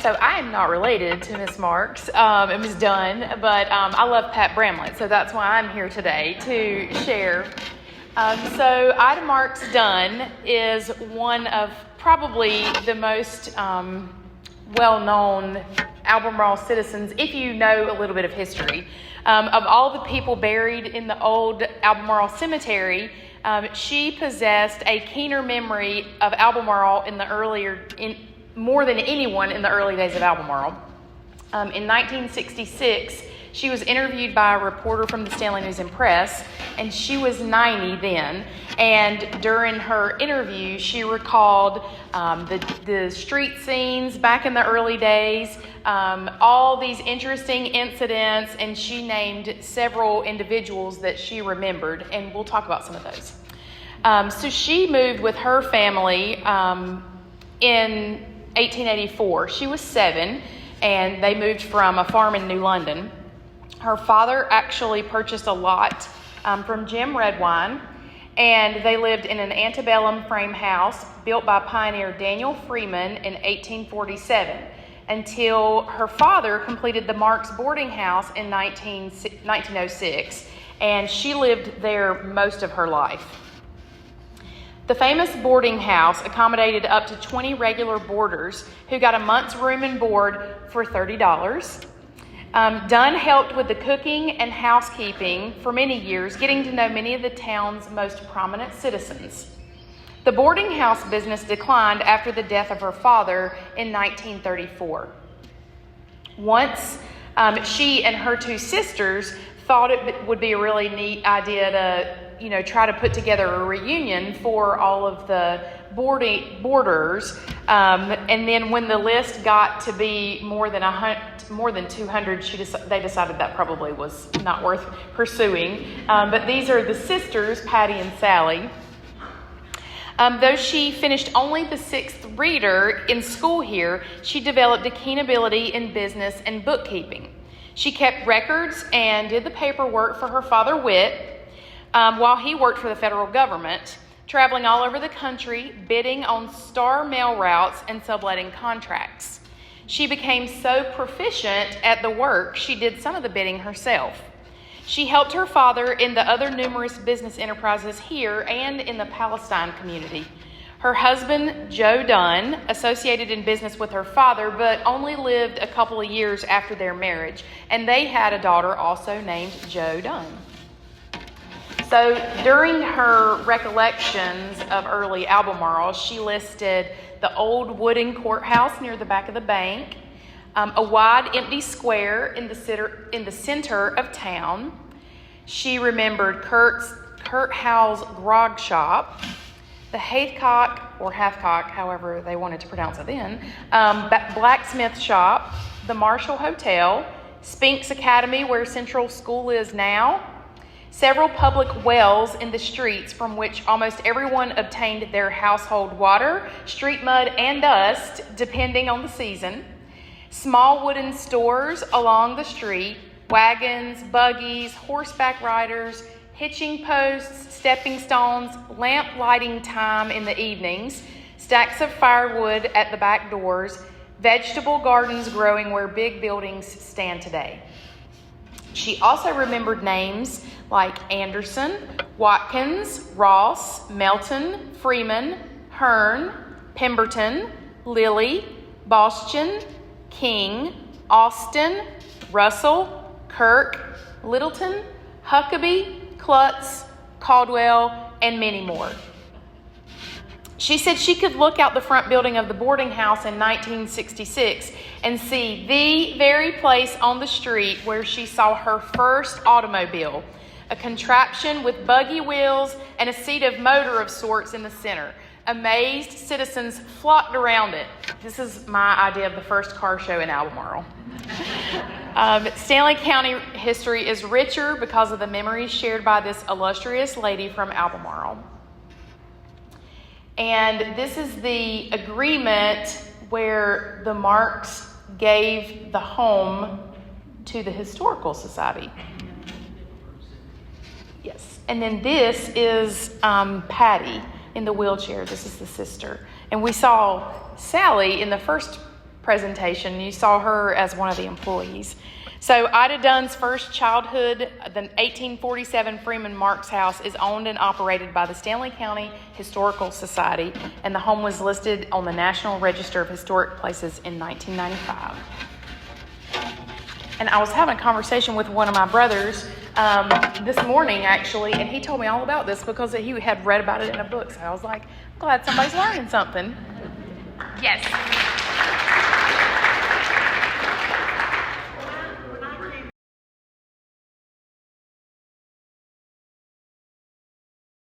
So I am not related to Miss Marks and Miss Dunn, but I love Pat Bramlett, so that's why I'm here today to share. So Ida Marks Dunn is one of probably the most well-known Albemarle citizens, if you know a little bit of history. Of all the people buried in the old Albemarle cemetery, she possessed a keener memory of Albemarle more than anyone in the early days of Albemarle. In 1966, she was interviewed by a reporter from the Stanley News and Press, and she was 90 then. And during her interview, she recalled the street scenes back in the early days, all these interesting incidents, and she named several individuals that she remembered, and we'll talk about some of those. So she moved with her family in 1884. She was 7, and they moved from a farm in New London. Her father actually purchased a lot from Jim Redwine, and they lived in an antebellum frame house built by pioneer Daniel Freeman in 1847 until her father completed the Marks boarding house in 1906, and she lived there most of her life. The famous boarding house accommodated up to 20 regular boarders who got a month's room and board for $30. Dunn helped with the cooking and housekeeping for many years, getting to know many of the town's most prominent citizens. The boarding house business declined after the death of her father in 1934. Once she and her 2 sisters thought it would be a really neat idea to try to put together a reunion for all of the boarders. And then when the list got to be more than 200, they decided that probably was not worth pursuing. But these are the sisters, Patty and Sally. Though she finished only the 6th reader in school here, she developed a keen ability in business and bookkeeping. She kept records and did the paperwork for her father, Whit, while he worked for the federal government, traveling all over the country, bidding on star mail routes and subletting contracts. She became so proficient at the work, she did some of the bidding herself. She helped her father in the other numerous business enterprises here and in the Palestine community. Her husband, Joe Dunn, associated in business with her father, but only lived a couple of years after their marriage, and they had a daughter also named Joe Dunn. So during her recollections of early Albemarle, she listed the old wooden courthouse near the back of the bank, a wide empty square in the center of town. She remembered Kurt Howell's grog shop, the Haycock or Hathcock, however they wanted to pronounce it then, blacksmith shop, the Marshall Hotel, Spinks Academy where Central School is now, several public wells in the streets from which almost everyone obtained their household water, street mud, and dust, depending on the season. Small wooden stores along the street, wagons, buggies, horseback riders, hitching posts, stepping stones, lamp lighting time in the evenings, stacks of firewood at the back doors, vegetable gardens growing where big buildings stand today. She also remembered names like Anderson, Watkins, Ross, Melton, Freeman, Hearn, Pemberton, Lilly, Boston, King, Austin, Russell, Kirk, Littleton, Huckabee, Klutz, Caldwell, and many more. She said she could look out the front building of the boarding house in 1966 and see the very place on the street where she saw her first automobile, a contraption with buggy wheels and a seat of motor of sorts in the center. Amazed citizens flocked around it. This is my idea of the first car show in Albemarle. Stanley County history is richer because of the memories shared by this illustrious lady from Albemarle. And this is the agreement where the Marks gave the home to the Historical Society. Yes. And then this is Patty in the wheelchair. This is the sister. And we saw Sally in the first presentation. You saw her as one of the employees. So Ida Dunn's first childhood, the 1847 Freeman Marks House, is owned and operated by the Stanley County Historical Society, and the home was listed on the National Register of Historic Places in 1995. And I was having a conversation with one of my brothers this morning, actually, and he told me all about this because he had read about it in a book. So I was like, I'm glad somebody's learning something. Yes.